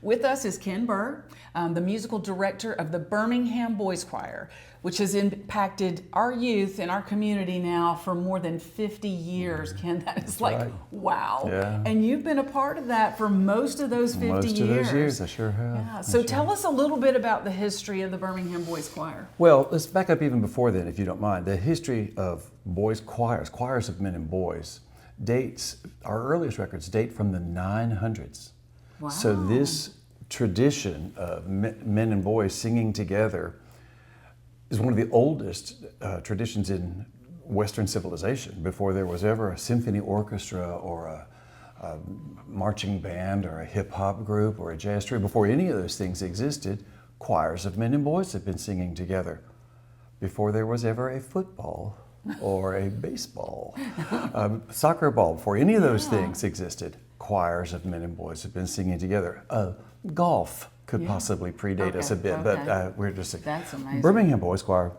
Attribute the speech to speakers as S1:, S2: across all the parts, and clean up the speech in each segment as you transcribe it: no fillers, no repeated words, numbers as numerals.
S1: With us is Ken Berg, the musical director of the Birmingham Boys Choir, which has impacted our youth in our community now for more than 50 years. Ken, that is like,
S2: right.
S1: wow.
S2: Yeah.
S1: And you've been a part of that for most of those 50 years.
S2: Most of those years, I sure have.
S1: Yeah. So tell us a little bit about the history of the Birmingham Boys Choir.
S2: Well, let's back up even before then, if you don't mind. The history of boys' choirs of men and boys, our earliest records date from the 900s.
S1: Wow.
S2: So this tradition of men and boys singing together is one of the oldest traditions in Western civilization. Before there was ever a symphony orchestra or a marching band or a hip hop group or a jazz trio, before any of those things existed, choirs of men and boys have been singing together. Before there was ever a football or a baseball, soccer ball, before any of those things existed, choirs of men and boys have been singing together. Golf could possibly predate us a bit, but we're just...
S1: That's amazing.
S2: Birmingham Boys Choir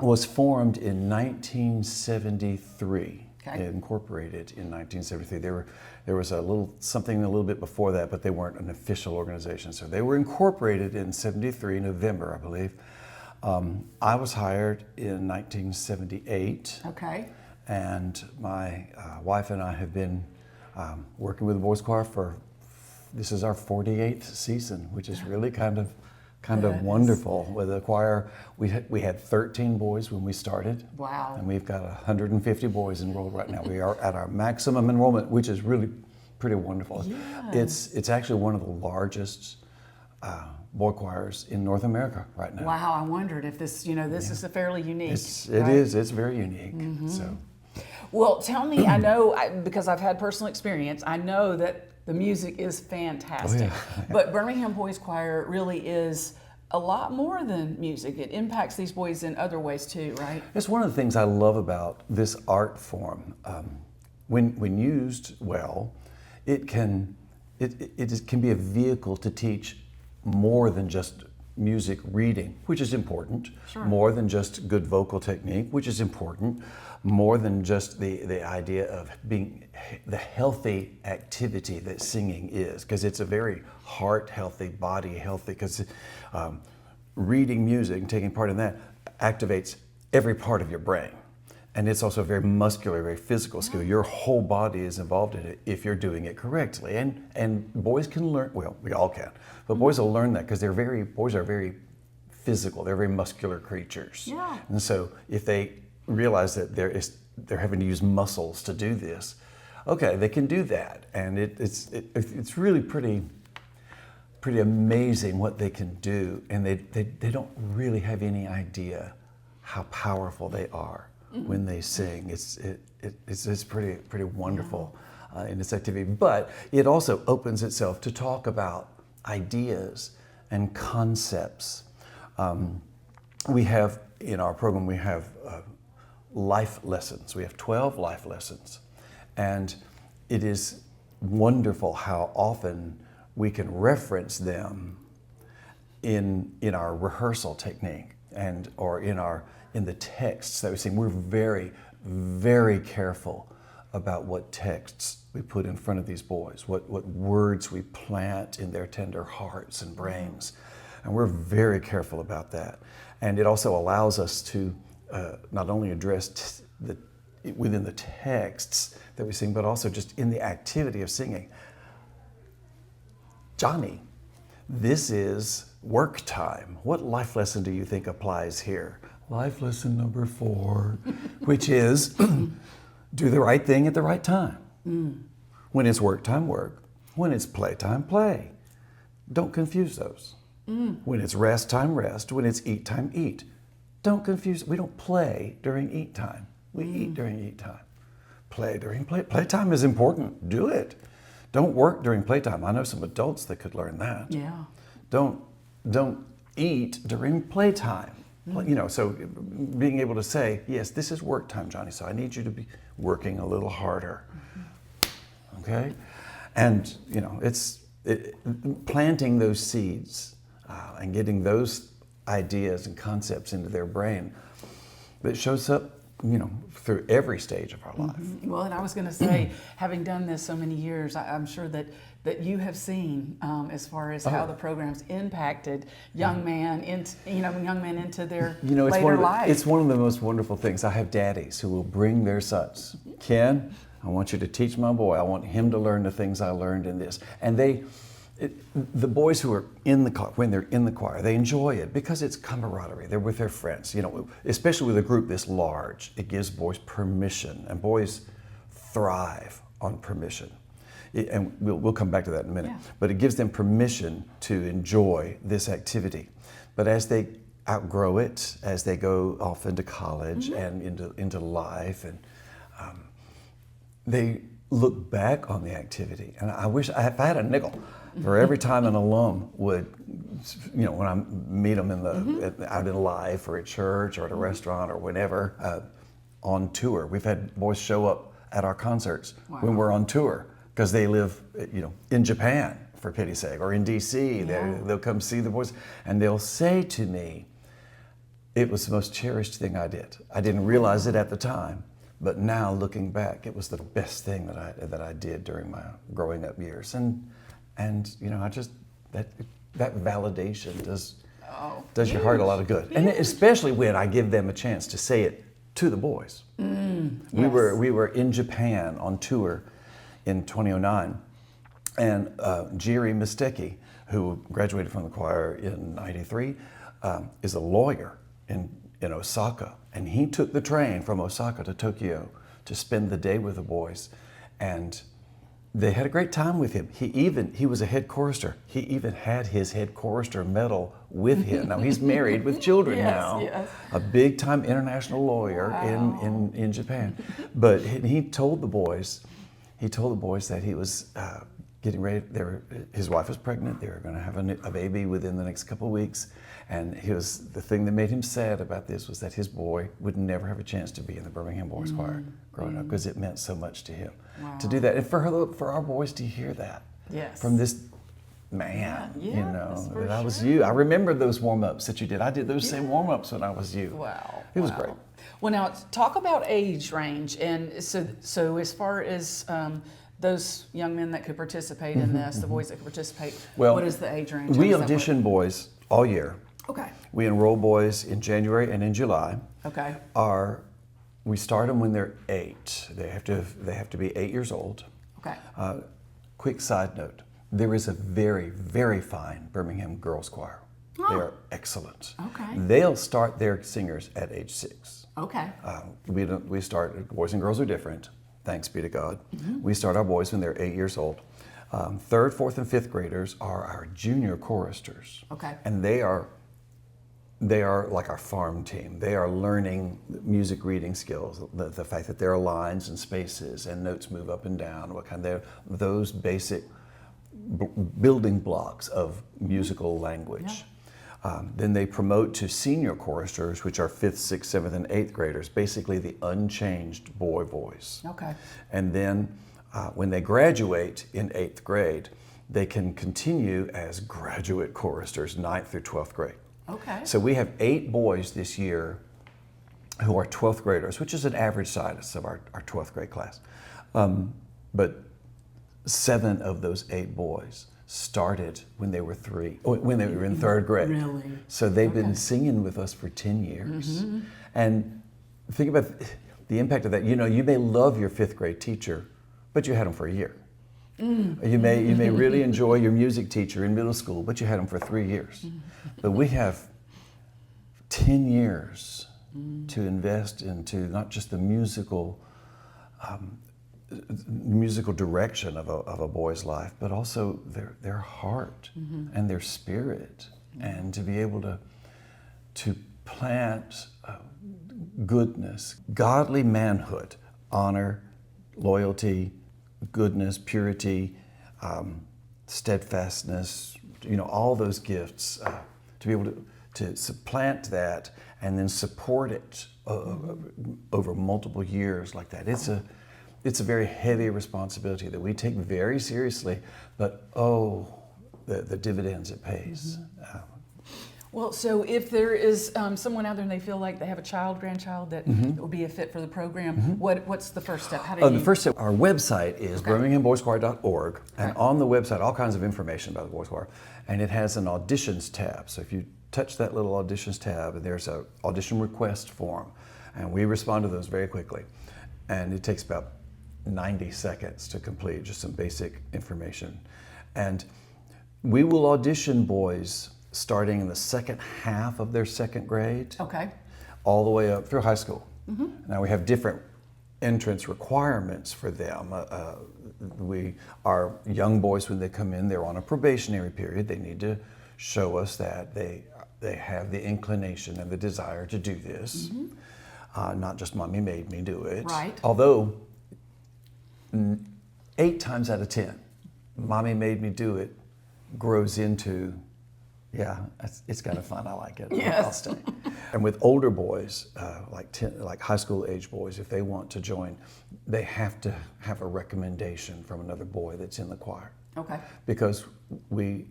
S2: was formed in 1973, incorporated in 1973. There was something a little bit before that, but they weren't an official organization. So they were incorporated in 73, November, I believe. I was hired in 1978.
S1: Okay.
S2: And my wife and I have been working with the Boys Choir this is our 48th season, which is really kind of wonderful. With the choir, we had 13 boys when we started.
S1: Wow. And
S2: we've got 150 boys enrolled right now. We are at our maximum enrollment, which is really pretty wonderful.
S1: Yeah.
S2: It's actually one of the largest boy choirs in North America right now.
S1: Wow, I wondered if this is a fairly unique.
S2: It is. It's very unique.
S1: Mm-hmm.
S2: So,
S1: well, tell me. I know because I've had personal experience. I know that the music is fantastic, but Birmingham Boys Choir really is a lot more than music. It impacts these boys in other ways too, right?
S2: It's one of the things I love about this art form. When used well, it can be a vehicle to teach more than just music reading, which is important, more than just good vocal technique, which is important, more than just the idea of being the healthy activity that singing is, because it's a very heart healthy, body healthy, because reading music and taking part in that activates every part of your brain. And it's also a very muscular, very physical skill. Your whole body is involved in it if you're doing it correctly. And boys can learn, well, we all can, but boys will learn that because boys are very physical. They're very muscular creatures.
S1: Yeah.
S2: And so if they realize that they're having to use muscles to do this, okay, they can do that. And it's really pretty amazing what they can do. And they don't really have any idea how powerful they are when they sing. It's pretty wonderful in its activity. But it also opens itself to talk about ideas and concepts. We have, in our program, we have life lessons. We have 12 life lessons. And it is wonderful how often we can reference them in our rehearsal technique or in the texts that we sing. We're very, very careful about what texts we put in front of these boys, what words we plant in their tender hearts and brains. And we're very careful about that. And it also allows us to not only address within the texts that we sing, but also just in the activity of singing. Johnny, this is work time. What life lesson do you think applies here? Life lesson number 4, which is do the right thing at the right time. When it's work time, work. When it's play time, play. Don't confuse those. When it's rest time, rest. When it's eat time, eat. Don't confuse. We don't play during eat time. We eat during eat time. Play during play. Playtime is important. Do it. Don't work during playtime. I know some adults that could learn that.
S1: Yeah.
S2: Don't eat during playtime. So being able to say, yes, this is work time, Johnny, so I need you to be working a little harder. Okay? And, it's planting those seeds and getting those ideas and concepts into their brain that shows up through every stage of our life.
S1: Well, and I was going to say, having done this so many years, I'm sure that you have seen as far as how the program's impacted young men into their later life.
S2: It's one of the most wonderful things. I have daddies who will bring their sons. Ken, I want you to teach my boy. I want him to learn the things I learned in this. And the boys who are in the choir, when they're in the choir, they enjoy it because it's camaraderie. They're with their friends. Especially with a group this large, it gives boys permission, and boys thrive on permission. And we'll come back to that in a minute. Yeah. But it gives them permission to enjoy this activity. But as they outgrow it, as they go off into college and into life, and they look back on the activity. And I wish if I had a nickel for every time an alum would, when I meet them out in life or at church or at a restaurant or whenever, on tour. We've had boys show up at our concerts when we're on tour because they live, in Japan, for pity's sake, or in DC. They'll come see the boys, and they'll say to me, "It was the most cherished thing I did. I didn't realize it at the time, but now looking back, it was the best thing that I did during my growing up years." And I just that validation does your heart a lot of good, and especially when I give them a chance to say it to the boys. We were in Japan on tour in 2009, and Jiri Misteki, who graduated from the choir in '93, is a lawyer in Osaka, and he took the train from Osaka to Tokyo to spend the day with the boys, and they had a great time with him. He was a head chorister. He even had his head chorister medal with him. Now he's married with children now, a big time international lawyer in Japan. But he told the boys that he was getting ready. His wife was pregnant. They were going to have a baby within the next couple of weeks. And the thing that made him sad about this was that his boy would never have a chance to be in the Birmingham Boys Choir growing up, because it meant so much to him to do that. And for our boys to hear that from this man, that I was you. I remember those warm-ups that you did. I did those same warm-ups when I was you.
S1: Wow.
S2: It was great.
S1: Well, now talk about age range. And so as far as those young men that could participate in this, the boys that could participate, what is the age range?
S2: We audition boys all year.
S1: Okay.
S2: We enroll boys in January and in July.
S1: Okay.
S2: We start them when they're 8. They have to be 8 years old.
S1: Okay.
S2: Quick side note: there is a very, very fine Birmingham girls choir. They are excellent.
S1: Okay.
S2: They'll start their singers at age 6.
S1: Okay.
S2: We start, boys and girls are different. Thanks be to God. We start our boys when they're 8 years old. 3rd, 4th, and 5th graders are our junior choristers.
S1: Okay.
S2: And they are like our farm team. They are learning music reading skills, the fact that there are lines and spaces and notes move up and down, those basic building blocks of musical language. Then they promote to senior choristers, which are 5th, 6th, 7th, and 8th graders, basically the unchanged boy voice.
S1: Okay.
S2: And then when they graduate in 8th grade, they can continue as graduate choristers, 9th through 12th grade.
S1: Okay.
S2: So we have 8 boys this year who are 12th graders, which is an average size of our 12th grade class. But 7 of those 8 boys started when they were 3, when they were in 3rd grade.
S1: Really?
S2: So they've been singing with us for 10 years. And think about the impact of that. You may love your 5th grade teacher, but you had them for a year. You may really enjoy your music teacher in middle school, but you had them for 3 years. But we have 10 years to invest into not just the musical direction of a boy's life, but also their heart and their spirit, and to be able to plant goodness, godly manhood, honor, loyalty, goodness, purity, steadfastness, all those gifts, to be able to supplant that and then support it over multiple years like that. It's a very heavy responsibility that we take very seriously, but the dividends it pays.
S1: Well, so if there is someone out there and they feel like they have a child, grandchild that would be a fit for the program, what's the first step? How do
S2: The first step, our website is birminghamboyschoir.org, and
S1: Okay.
S2: on the website, all kinds of information about the Boys Choir, and it has an auditions tab. So if you touch that little auditions tab, there's an audition request form, and we respond to those very quickly. And it takes about 90 seconds to complete, just some basic information. And we will audition boys starting in the second half of their second grade,
S1: Okay.
S2: all the way up through high school. Now we have different entrance requirements for them. Our young boys, when they come in, they're on a probationary period. They need to show us that they have the inclination and the desire to do this. Not just mommy made me do it.
S1: Right.
S2: Although 8 times out of 10, mommy made me do it grows into, yeah, it's kind of fun. I like it.
S1: Yes.
S2: I'll stay. And with older boys, like high school age boys, if they want to join, they have to have a recommendation from another boy that's in the choir.
S1: Okay.
S2: Because we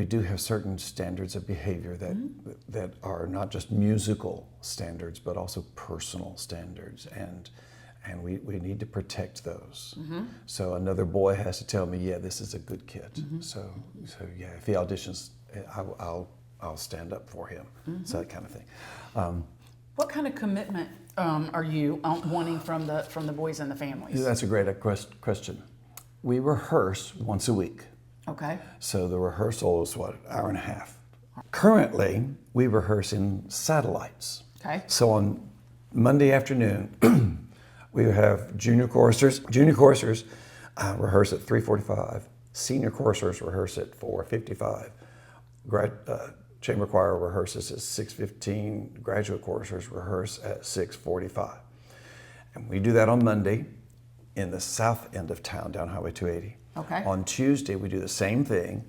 S2: do have certain standards of behavior that are not just musical standards, but also personal standards, and we need to protect those. So another boy has to tell me, yeah, this is a good kid. So yeah, if he auditions, I'll stand up for him. So that kind of thing.
S1: What kind of commitment are you wanting from the boys and the families?
S2: That's a great question. We rehearse once a week.
S1: Okay.
S2: So the rehearsal is what, an hour and a half. Currently, we rehearse in satellites.
S1: Okay.
S2: So on Monday afternoon, we have junior choristers. Junior choristers rehearse at 3:45. Senior choristers rehearse at 4:55. Chamber choir rehearses at 6:15. Graduate choristers rehearse at 6:45. And we do that on Monday in the south end of town, down Highway 280.
S1: Okay.
S2: On Tuesday, we do the same thing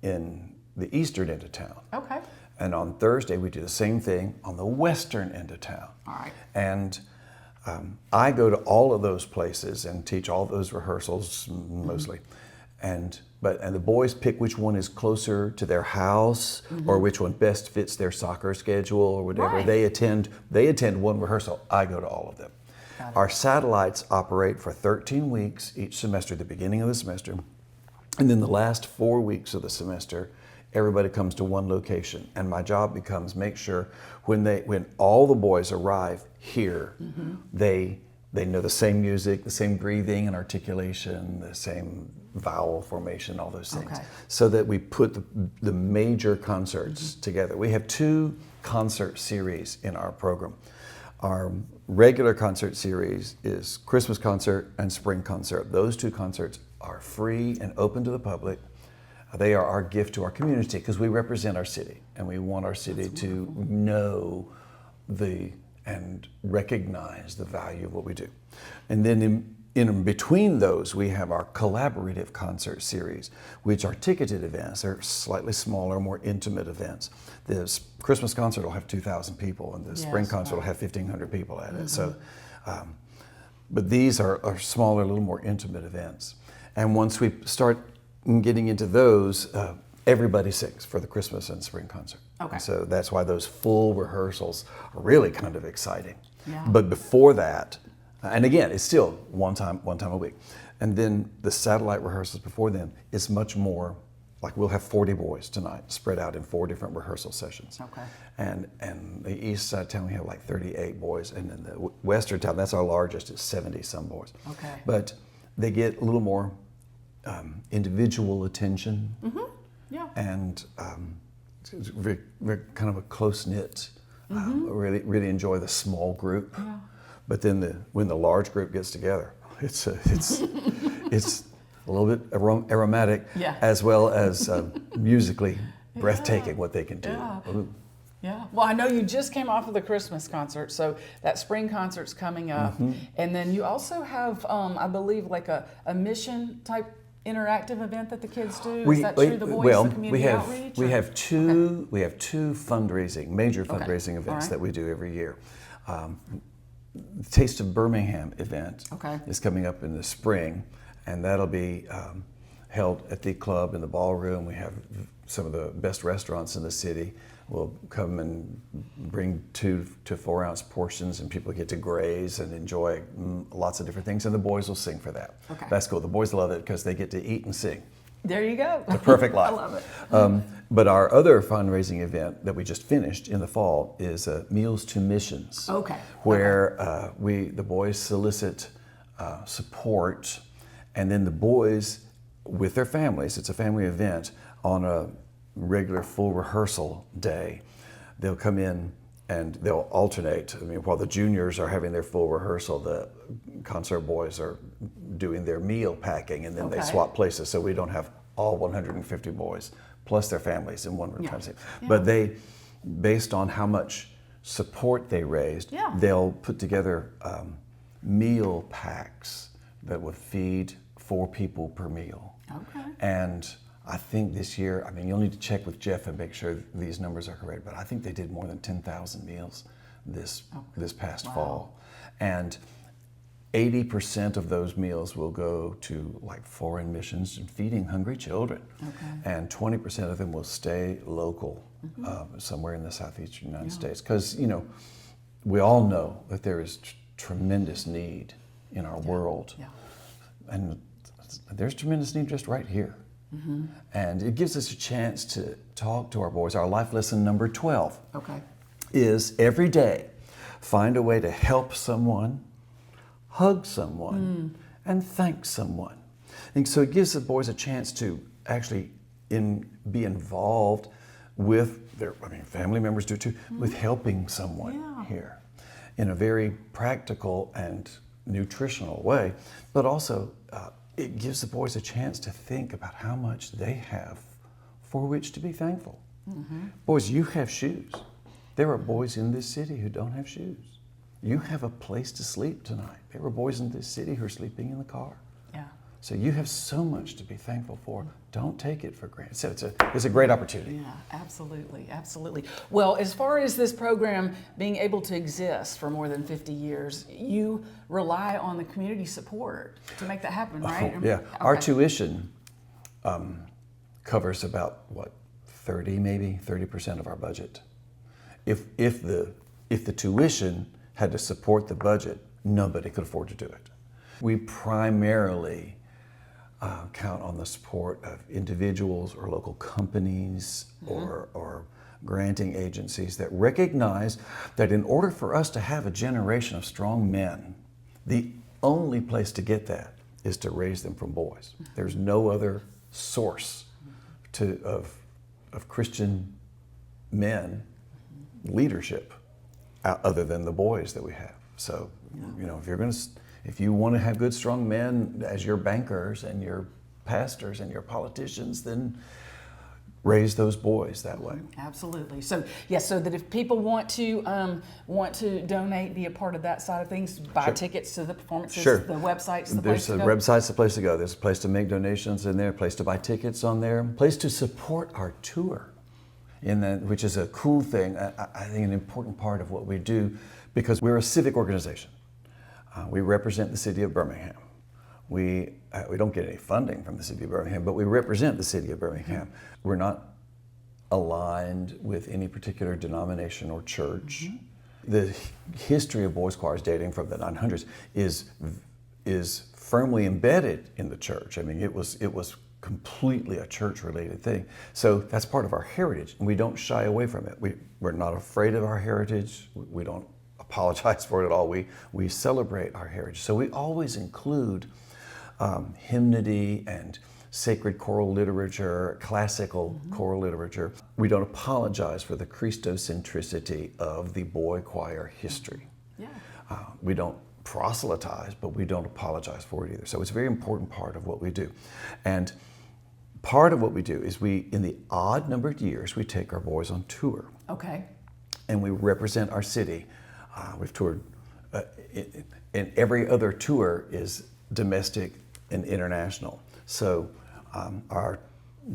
S2: in the eastern end of town.
S1: Okay.
S2: And on Thursday, we do the same thing on the western end of town.
S1: All right.
S2: And I go to all of those places and teach all those rehearsals mostly. And the boys pick which one is closer to their house or which one best fits their soccer schedule or whatever.
S1: Right.
S2: They attend one rehearsal. I go to all of them. Our satellites operate for 13 weeks each semester, the beginning of the semester. And then the last 4 weeks of the semester, everybody comes to one location. And my job becomes make sure when all the boys arrive here, they know the same music, the same breathing and articulation, the same vowel formation, all those things.
S1: Okay.
S2: So that we put the major concerts together. We have 2 concert series in our program. Our regular concert series is Christmas concert and spring concert. Those 2 concerts are free and open to the public. They are our gift to our community because we represent our city and we want our city to know and recognize the value of what we do. And then in between those, we have our collaborative concert series, which are ticketed events. They're slightly smaller, more intimate events. The Christmas concert will have 2,000 people, and the spring concert will have 1,500 people at it. So, but these are smaller, a little more intimate events. And once we start getting into those, everybody sings for the Christmas and spring concert.
S1: Okay.
S2: So that's why those full rehearsals are really kind of exciting.
S1: Yeah.
S2: But before that, and again, it's still one time a week. And then the satellite rehearsals before then is much more, like we'll have 40 boys tonight spread out in 4 different rehearsal sessions.
S1: Okay.
S2: And the east side of town, we have like 38 boys. And then the western town, that's our largest, is 70 some boys.
S1: Okay.
S2: But they get a little more individual attention.
S1: Yeah.
S2: And it's very kind of a close-knit, really enjoy the small group.
S1: Yeah.
S2: But then when the large group gets together, it's a little bit aromatic,
S1: Yeah.
S2: as well as musically breathtaking what they can do.
S1: Yeah.
S2: Ooh.
S1: Yeah. Well, I know you just came off of the Christmas concert, so that spring concert's coming up. And then you also have, I believe, like a mission type interactive event that the kids do. Is that true? The boys, the community outreach?
S2: We have two fundraising, major fundraising events
S1: right.
S2: that we do every year. Taste of Birmingham event
S1: Okay.
S2: is coming up in the spring, and that'll be held at the club in the ballroom. We have some of the best restaurants in the city. We'll come and bring 2 to 4 ounce portions, and people get to graze and enjoy lots of different things. And the boys will sing for that.
S1: Okay.
S2: That's cool. The boys love it because they get to eat and sing.
S1: There you go.
S2: It's a perfect life.
S1: I love it.
S2: But our other fundraising event that we just finished in the fall is Meals to Missions.
S1: Okay.
S2: Where the boys solicit support, and then the boys with their families, it's a family event, on a regular full rehearsal day, they'll come in and they'll alternate. I mean, while the juniors are having their full rehearsal, the concert boys are doing their meal packing, and then they swap places, so we don't have all 150 boys plus their families in one room.
S1: Yeah.
S2: But they, based on how much support they raised, they'll put together meal packs that would feed 4 people per meal.
S1: Okay.
S2: And I think this year, I mean, you'll need to check with Jeff and make sure these numbers are correct, but I think they did more than 10,000 meals this past fall. And 80% of those meals will go to like foreign missions and feeding hungry children. Okay. And 20% of them will stay local, somewhere in the southeastern United States. Because, you know, we all know that there is tremendous need in our world. Yeah. And there's tremendous need just right here. And it gives us a chance to talk to our boys. Our life lesson number 12 is every day find a way to help someone, hug someone, and thank someone. And so it gives the boys a chance to actually be involved with their, I mean, family members do too, with helping someone here in a very practical and nutritional way, but also it gives the boys a chance to think about how much they have for which to be thankful. Boys, you have shoes. There are boys in this city who don't have shoes. You have a place to sleep tonight. There are boys in this city who are sleeping in the car. Yeah. So you have so much to be thankful for. Don't take it for granted. So it's a great opportunity.
S1: Yeah, absolutely, absolutely. Well, as far as this program being able to exist for more than 50 years, you rely on the community support to make that happen, right?
S2: Yeah. Okay. Our tuition covers about, 30% of our budget. If the tuition had to support the budget, nobody could afford to do it. We primarily count on the support of individuals or local companies or granting agencies that recognize that in order for us to have a generation of strong men, the only place to get that is to raise them from boys. There's no other source of Christian men leadership other than the boys that we have. So, you know, if you want to have good, strong men as your bankers and your pastors and your politicians, then raise those boys that way.
S1: Absolutely. So, yes, so that if people want to donate, be a part of that side of things, buy tickets to the performances, the website's the place to go.
S2: There's a website's the place to go. There's a place to make donations in there, a place to buy tickets on there, a place to support our tour, which is a cool thing. I think an important part of what we do, because we're a civic organization. We represent the city of Birmingham. We don't get any funding from the city of Birmingham, but we represent the city of Birmingham. We're not aligned with any particular denomination or church. The history of boys choirs dating from the 900s is firmly embedded in the church. I mean, it was completely a church-related thing. So that's part of our heritage, and we don't shy away from it. We're not afraid of our heritage. We don't apologize for it at all. We celebrate our heritage. So we always include hymnody and sacred choral literature, classical choral literature. We don't apologize for the Christocentricity of the boy choir history. We don't proselytize, but we don't apologize for it either. So it's a very important part of what we do. And part of what we do is in the odd numbered years, we take our boys on tour. Okay. And we represent our city. We've toured, and every other tour is domestic and international. So our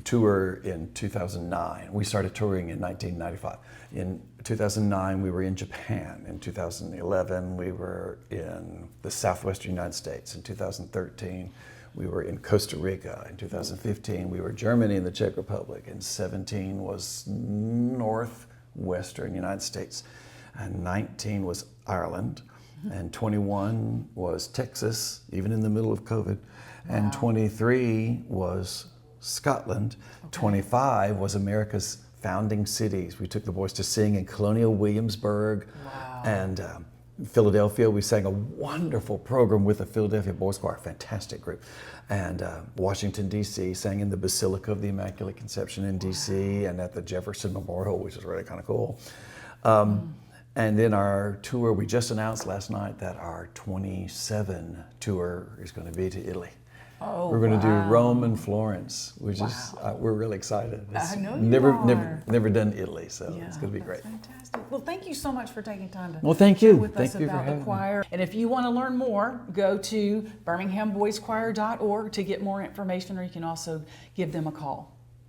S2: tour in 2009, we started touring in 1995. In 2009, we were in Japan. In 2011, we were in the southwestern United States. In 2013, We were in Costa Rica in 2015. We were Germany and the Czech Republic. And 17 was northwestern United States. And 19 was Ireland. And 21 was Texas, even in the middle of COVID. And 23 was Scotland. 25 was America's founding cities. We took the boys to sing in Colonial Williamsburg and Philadelphia. We sang a wonderful program with the Philadelphia Boys Choir, fantastic group. And Washington, D.C., sang in the Basilica of the Immaculate Conception in D.C. and at the Jefferson Memorial, which is really kind of cool. And then our tour, we just announced last night that our 27 tour is going to be to Italy.
S1: Oh,
S2: we're going to do Rome and Florence, which is, we're really excited.
S1: I know you
S2: never done Italy, so it's going to be great.
S1: Fantastic. Well, thank you so much for taking time to
S2: thank you.
S1: with us
S2: Thank you
S1: about
S2: for
S1: the
S2: having
S1: choir. And if you want to learn more, go to birminghamboyschoir.org to get more information, or you can also give them a call.